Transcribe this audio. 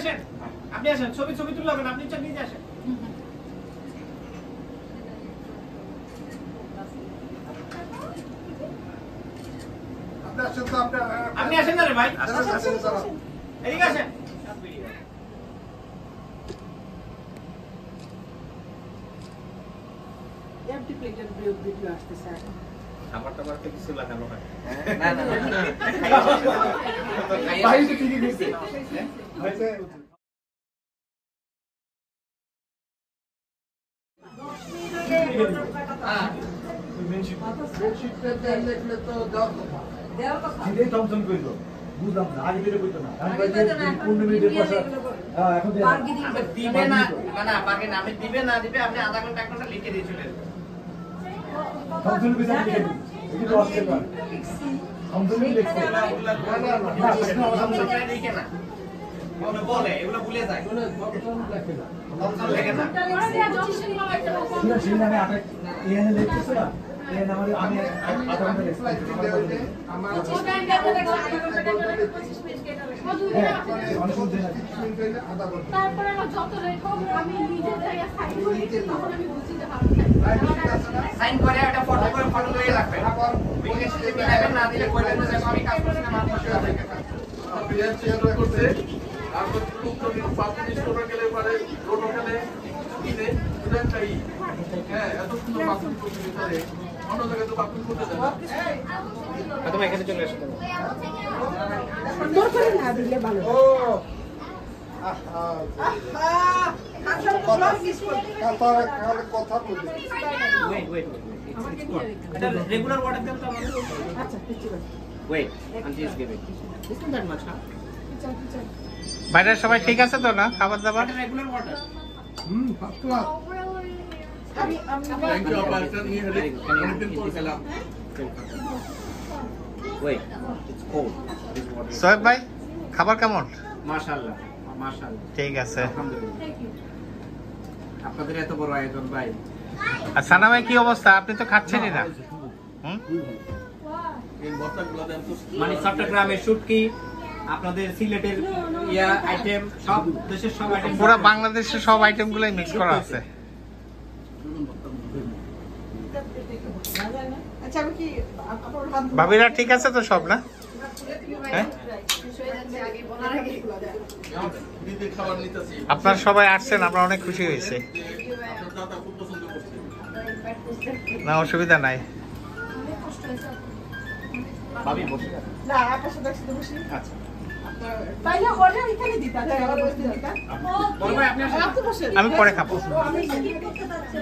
আসেন, আপনি আসেন, ছবি তুলে হবেন, আপনি নিজে আসেন। আপনি আসেন না রে ভাই, এদিকে আসেন। এমটি প্লেটের ভিডিও আসতেছে এখন। খাবার টাবার তো কিছু লাগানো হয় না না না ভাই তো ঠিকই কইছে হইছে। হ্যাঁ বুঝলাম না আগে দিলে কইতো না এখন 15 মিনিটের পর এখন দিবে না মানে আমাকে নামে দিবে না দিবে আপনি আধা ঘন্টা 1 ঘন্টা লিখে দিয়েছিলেন সমঝুন বিজা লিখে দিন এটি লস কে পার সমঝুন লিখে লিখে না কোন বলে এগুলো ভুলে যায় সমঝুন লেখে না শুনে শুনে আমি আটা এনে লিখতেছ না এনে আমাদের আমি আধা ঘন্টা লিখছি আমার তারপরে যত লেট হবে আমি নিজে যাই সাইন করি তখন আমি বুঝতে পারবো সাইন করে একটা ফটো লইয়ে রাখবেন বিকেশ দিবেন না দিলে কইবেন যে আমি কাজ করছি না আমার বসে আছে প্লেয়ার চেয়ার করতে তারপর তো পাবলিশ করে গেলে পারে রোড গেলে কিনে এটাই হ্যাঁ এত সুন্দর পাবলিশ করতে পারে অন্য জায়গায় তো পাবলিশ করতে দেয় না তুমি এখানে চলে এসো সুন্দর করে না দিলে ভালো ও কথা বলতে ওয়েট এটা রেগুলার ওয়াটার দেন তো আমাদের আচ্ছা ঠিক আছে wait aunty is giving this is that much না বাইরের সবাই ঠিক আছে তো না খাবার দাবার এটা রেগুলার ওয়াটার ফার্স্ট ক্লাস আমি থ্যাংক ইউ আপাতত নিয়ে হলে অনেকদিন পর খেলাম wait it's cold this water Sohaib ভাই খাবার কেমন মাশাআল্লাহ মাশাআল্লাহ ঠিক আছে আলহামদুলিল্লাহ আপনাদের এত বড় আয়োজন ভাই আর সানা ভাই কি অবস্থা আপনি তো খাচ্ছেনই না হুম এই বর্তাগুলো দেন তো মানে চট্টগ্রামের শুটকি আপনাদের সিলেটের ইয়া আইটেম সব দেশের সব আইটেম পুরো বাংলাদেশের সব আইটেমগুলোই মিক্স করা আছে আচ্ছা আমি কি আপনার হাত ভাবিরা ঠিক আছে তো সব না হ্যাঁ দিদি খাবার নিতেছি আপনারা সবাই আসছেন আমরা অনেক খুশি হয়েছি আপনার দাদা খুব পছন্দ করছে না অসুবিধা নাই ভাবি বসে না আপনার সাথে একসাথে বসি আচ্ছা তাইলে অর্ডার এখানে দিতা জায়গা বসতে দিতা বড় ভাই আপনি আসেন আপনি বসেন আমি পরে খাবো আমি কি করতে যাচ্ছে